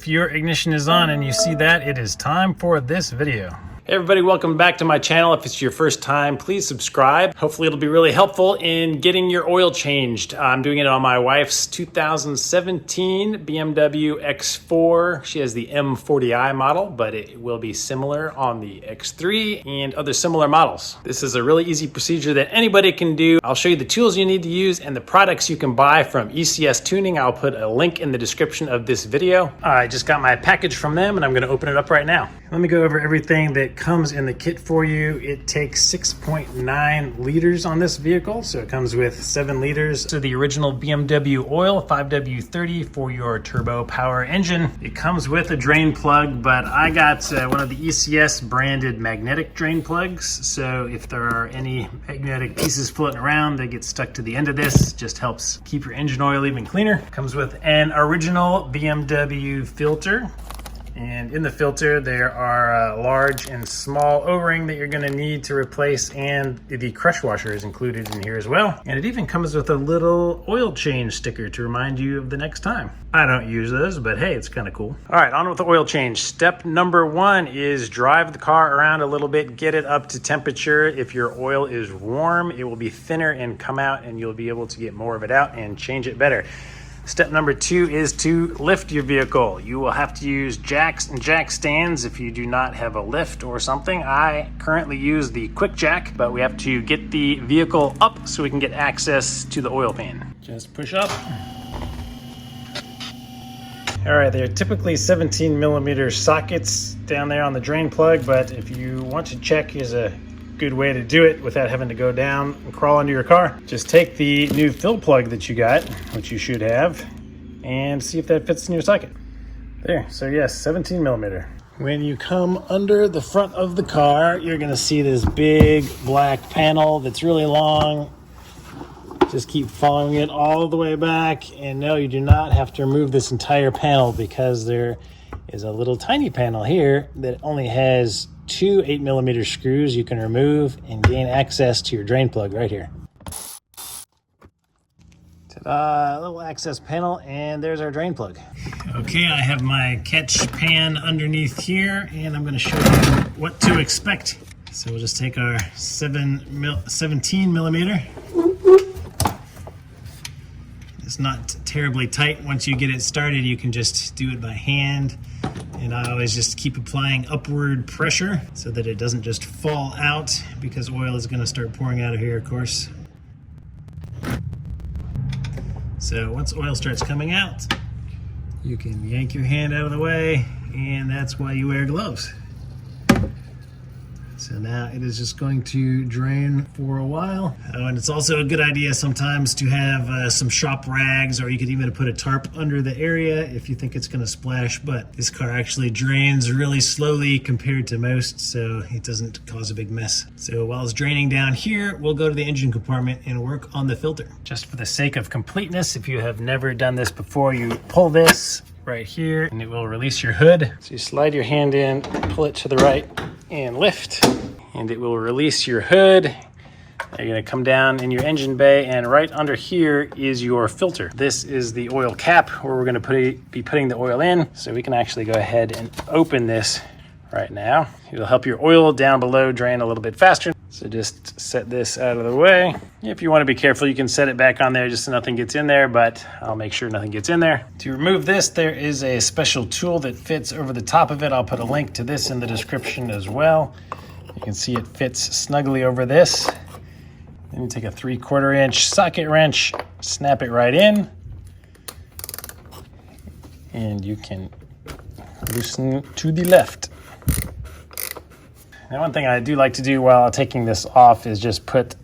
If your ignition is on and you see that, it is time for this video. Hey everybody, welcome back to my channel. If it's your first time, please subscribe. Hopefully it'll be really helpful in getting your oil changed. I'm doing it on my wife's 2017 BMW X4. She has the M40i model, but it will be similar on the X3 and other similar models. This is a really easy procedure that anybody can do. I'll show you the tools you need to use and the products you can buy from ECS Tuning. I'll put a link in the description of this video. I just got my package from them and I'm gonna open it up right now. Let me go over everything that comes in the kit for you. It takes 6.9 liters on this vehicle, so it comes with 7 liters to the original BMW oil, 5W30 for your turbo power engine. It comes with a drain plug, but I got one of the ECS branded magnetic drain plugs, so if there are any magnetic pieces floating around, they get stuck to the end of this. Just helps keep your engine oil even cleaner. Comes with an original BMW filter. And in the filter, there are a large and small O-ring that you're gonna need to replace, and the crush washer is included in here as well. And it even comes with a little oil change sticker to remind you of the next time. I don't use those, but hey, it's kind of cool. All right, on with the oil change. Step number 1 is drive the car around a little bit, get it up to temperature. If your oil is warm, it will be thinner and come out, and you'll be able to get more of it out and change it better. Step number 2 is to lift your vehicle. You will have to use jacks and jack stands if you do not have a lift or something. I currently use the QuickJack, but we have to get the vehicle up so we can get access to the oil pan. Just push up. All right, they're typically 17 millimeter sockets down there on the drain plug, but if you want to check, here's a good way to do it without having to go down and crawl under your car. Just take the new fill plug that you got, which you should have, and see if that fits in your socket. There, so yes, 17 millimeter. When you come under the front of the car, you're gonna see this big black panel that's really long. Just keep following it all the way back, and no, you do not have to remove this entire panel because there is a little tiny panel here that only has 2 8mm screws you can remove and gain access to your drain plug right here. Ta-da, little access panel, and there's our drain plug. Okay, I have my catch pan underneath here, and I'm going to show you what to expect. So we'll just take our 17 millimeter. It's not terribly tight. Once you get it started, you can just do it by hand. And I always just keep applying upward pressure so that it doesn't just fall out, because oil is going to start pouring out of here, of course. So once oil starts coming out, you can yank your hand out of the way, and that's why you wear gloves. So now it is just going to drain for a while. Oh, and it's also a good idea sometimes to have some shop rags, or you could even put a tarp under the area if you think it's gonna splash, but this car actually drains really slowly compared to most, so it doesn't cause a big mess. So while it's draining down here, we'll go to the engine compartment and work on the filter. Just for the sake of completeness, if you have never done this before, you pull this right here and it will release your hood. So you slide your hand in, pull it to the right, and lift, and it will release your hood. You're gonna come down in your engine bay, and right under here is your filter. This is the oil cap where we're gonna be putting the oil in. So we can actually go ahead and open this right now. It'll help your oil down below drain a little bit faster. So just set this out of the way. If you want to be careful, you can set it back on there just so nothing gets in there, but I'll make sure nothing gets in there. To remove this, there is a special tool that fits over the top of it. I'll put a link to this in the description as well. You can see it fits snugly over this. Then you take a 3/4 inch socket wrench, snap it right in, and you can loosen to the left. Now, one thing I do like to do while taking this off is just put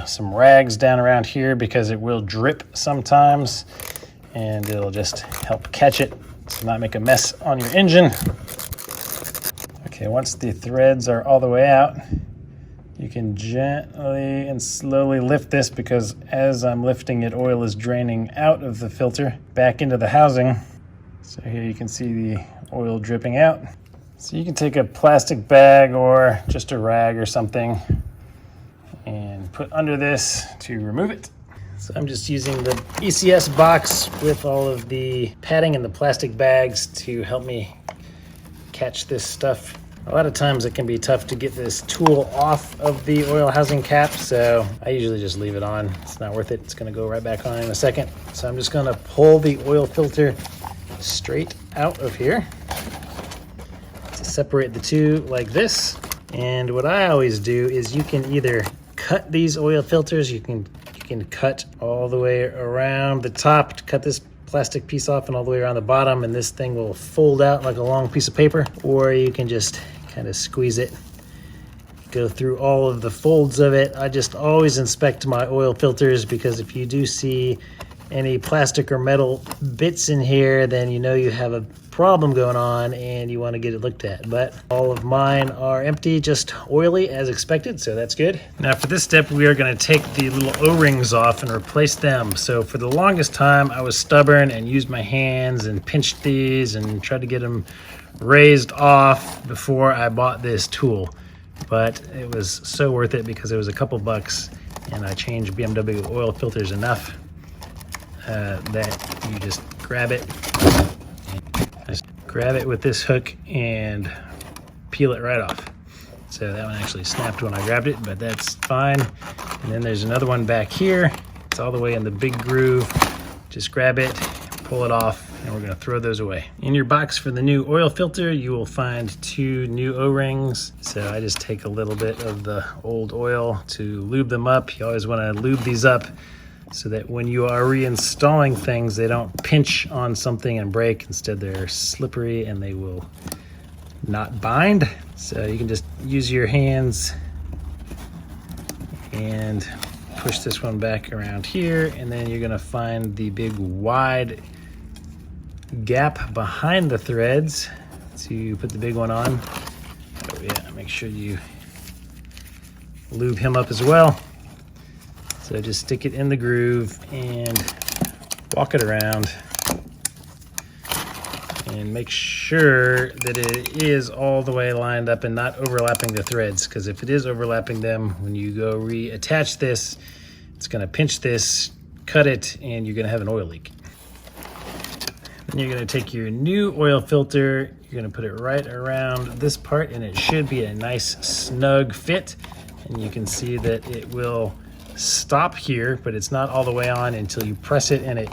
some rags down around here, because it will drip sometimes, and it'll just help catch it to not make a mess on your engine. Okay, once the threads are all the way out, you can gently and slowly lift this, because as I'm lifting it, oil is draining out of the filter back into the housing. So here you can see the oil dripping out. So you can take a plastic bag or just a rag or something and put under this to remove it. So I'm just using the ECS box with all of the padding and the plastic bags to help me catch this stuff. A lot of times it can be tough to get this tool off of the oil housing cap, so I usually just leave it on. It's not worth it. It's gonna go right back on in a second. So I'm just gonna pull the oil filter straight out of here to separate the two like this. And what I always do is you can either cut these oil filters, you can cut all the way around the top to cut this plastic piece off and all the way around the bottom, and this thing will fold out like a long piece of paper, or you can just kind of squeeze it, go through all of the folds of it. I just always inspect my oil filters, because if you do see any plastic or metal bits in here, then you know you have a problem going on and you want to get it looked at. But all of mine are empty, just oily as expected, so that's good. Now for this step, we are going to take the little O-rings off and replace them. So for the longest time, I was stubborn and used my hands and pinched these and tried to get them raised off before I bought this tool. But it was so worth it because it was a couple bucks, and I changed BMW oil filters enough that you just grab it. Just grab it with this hook and peel it right off. So that one actually snapped when I grabbed it, but that's fine. And then there's another one back here. It's all the way in the big groove. Just grab it, pull it off, and we're gonna throw those away. In your box for the new oil filter, you will find 2 new O-rings. So I just take a little bit of the old oil to lube them up. You always wanna lube these up so that when you are reinstalling things, they don't pinch on something and break. Instead, they're slippery and they will not bind. So you can just use your hands and push this one back around here, and then you're gonna find the big wide gap behind the threads to put the big one on. Oh yeah, make sure you lube him up as well. So just stick it in the groove and walk it around and make sure that it is all the way lined up and not overlapping the threads, because if it is overlapping them, when you go reattach this, it's gonna pinch this, cut it, and you're gonna have an oil leak. Then you're gonna take your new oil filter, you're gonna put it right around this part, and it should be a nice snug fit. And you can see that it will stop here, but it's not all the way on until you press it and it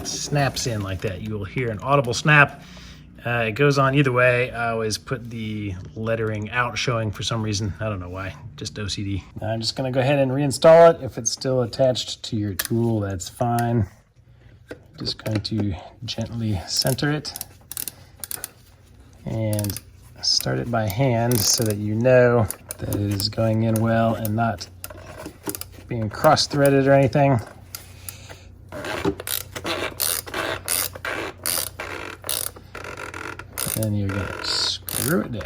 snaps in like that. You will hear an audible snap. It goes on either way. I always put the lettering out showing for some reason. I don't know why, just OCD. Now I'm just gonna go ahead and reinstall it. If it's still attached to your tool, that's fine. Just going to gently center it and start it by hand so that you know that it is going in well and not being cross-threaded or anything. Then you're gonna screw it down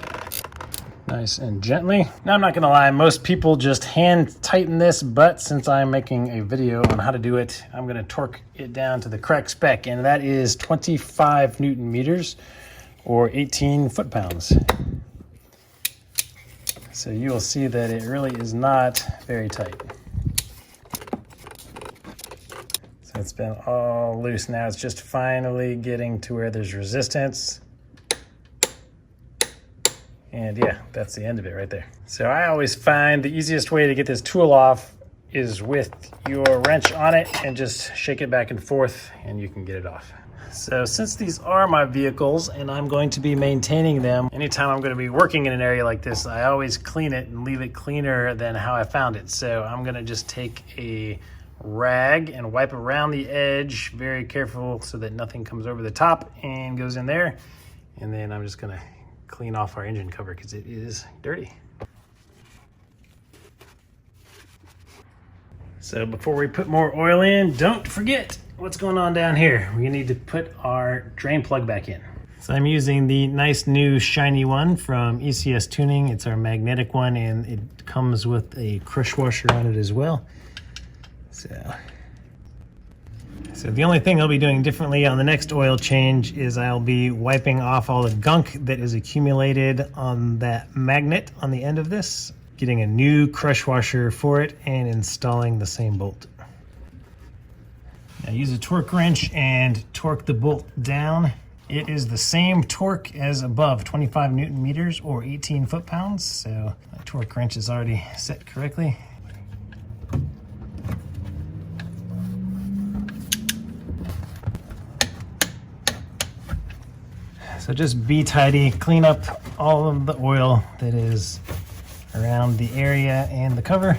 nice and gently. Now I'm not gonna lie, most people just hand tighten this, but since I'm making a video on how to do it, I'm gonna torque it down to the correct spec, and that is 25 Newton meters or 18 foot-pounds. So you will see that it really is not very tight. So it's been all loose. Now it's just finally getting to where there's resistance. And yeah, that's the end of it right there. So I always find the easiest way to get this tool off is with your wrench on it and just shake it back and forth and you can get it off. So since these are my vehicles and I'm going to be maintaining them, anytime I'm going to be working in an area like this, I always clean it and leave it cleaner than how I found it. So I'm going to just take a rag and wipe around the edge, very careful so that nothing comes over the top and goes in there. And then I'm just going to clean off our engine cover because it is dirty. So before we put more oil in, don't forget what's going on down here. We need to put our drain plug back in. So I'm using the nice new shiny one from ECS Tuning. It's our magnetic one and it comes with a crush washer on it as well. So the only thing I'll be doing differently on the next oil change is I'll be wiping off all the gunk that is accumulated on that magnet on the end of this, getting a new crush washer for it and installing the same bolt. I use a torque wrench and torque the bolt down. It is the same torque as above, 25 Newton meters or 18 foot-pounds. So my torque wrench is already set correctly. So just be tidy, clean up all of the oil that is around the area and the cover.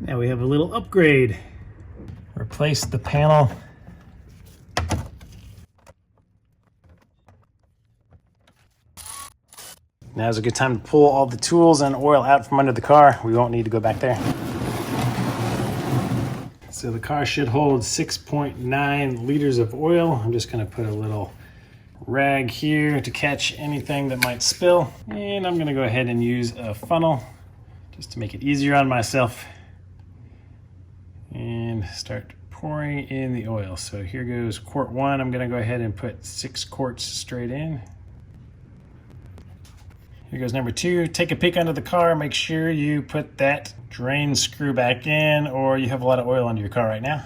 Now we have a little upgrade. Replace the panel. Now's a good time to pull all the tools and oil out from under the car. We won't need to go back there. So the car should hold 6.9 liters of oil. I'm just gonna put a little rag here to catch anything that might spill. And I'm gonna go ahead and use a funnel just to make it easier on myself. And start pouring in the oil. So here goes quart one. I'm gonna go ahead and put 6 quarts straight in. Here goes number 2. Take a peek under the car. Make sure you put that drain screw back in, or you have a lot of oil under your car right now.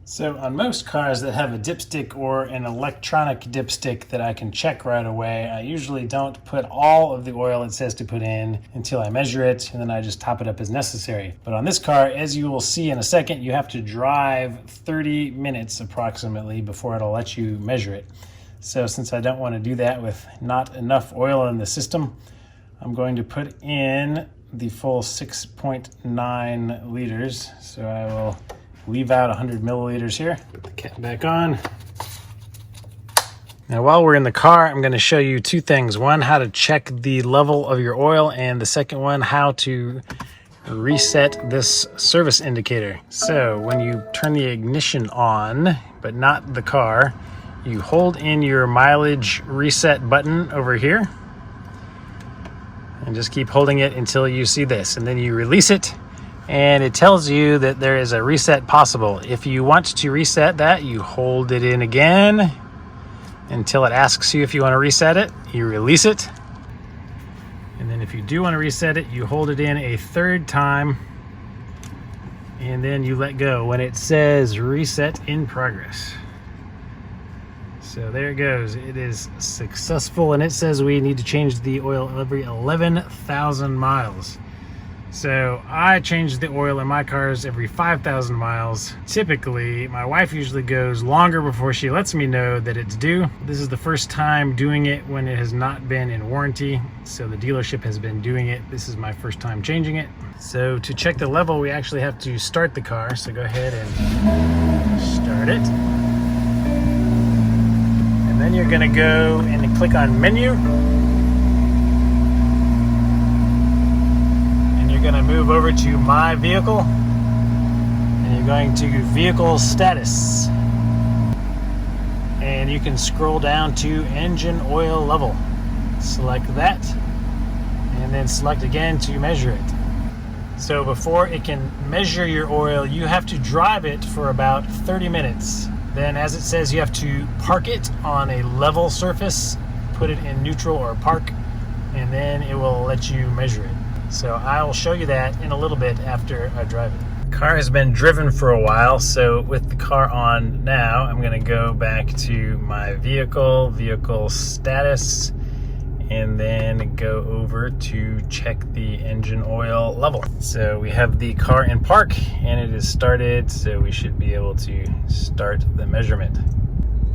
So on most cars that have a dipstick or an electronic dipstick that I can check right away, I usually don't put all of the oil it says to put in until I measure it, and then I just top it up as necessary. But on this car, as you will see in a second, you have to drive 30 minutes approximately before it'll let you measure it. So since I don't want to do that with not enough oil in the system, I'm going to put in the full 6.9 liters. So I will leave out 100 milliliters here. Put the cap back on. Now while we're in the car, I'm going to show you 2 things. One, how to check the level of your oil, and the second one, how to reset this service indicator. So when you turn the ignition on, but not the car, you hold in your mileage reset button over here and just keep holding it until you see this, and then you release it. And it tells you that there is a reset possible. If you want to reset that, you hold it in again until it asks you if you want to reset it. You release it. And then if you do want to reset it, you hold it in a 3rd time. And then you let go when it says reset in progress. So there it goes. It is successful, and it says we need to change the oil every 11,000 miles. So I change the oil in my cars every 5,000 miles. Typically, my wife usually goes longer before she lets me know that it's due. This is the first time doing it when it has not been in warranty. So the dealership has been doing it. This is my first time changing it. So to check the level, we actually have to start the car. So go ahead and start it. And then you're gonna go and click on menu. Going to move over to my vehicle, and you're going to vehicle status, and you can scroll down to engine oil level. Select that, and then select again to measure it. So before it can measure your oil, you have to drive it for about 30 minutes. Then, as it says, you have to park it on a level surface, put it in neutral or park, and then it will let you measure it. So I'll show you that in a little bit after I drive it. The car has been driven for a while, so with the car on now, I'm going to go back to my vehicle status, and then go over to check the engine oil level. So we have the car in park, and it is started, so we should be able to start the measurement.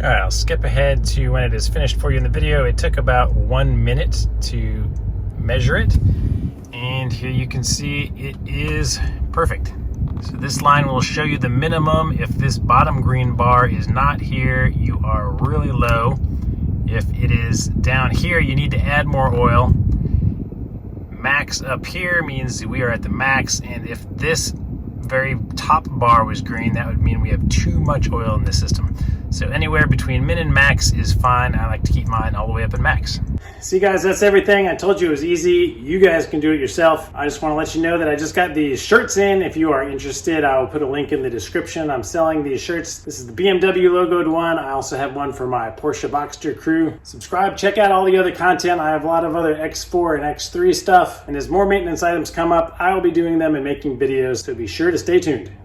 All right, I'll skip ahead to when it is finished for you in the video. It took about 1 minute to measure it. And here you can see it is perfect. So this line will show you the minimum. If this bottom green bar is not here, you are really low. If it is down here, you need to add more oil. Max up here means we are at the max. And if this very top bar was green, that would mean we have too much oil in the system. So anywhere between min and max is fine. I like to keep mine all the way up in max. See guys, that's everything. I told you it was easy. You guys can do it yourself. I just want to let you know that I just got these shirts in. If you are interested, I will put a link in the description. I'm selling these shirts. This is the BMW logoed one. I also have one for my Porsche Boxster crew. Subscribe, check out all the other content. I have a lot of other X4 and X3 stuff. And as more maintenance items come up, I will be doing them and making videos, so be sure to stay tuned.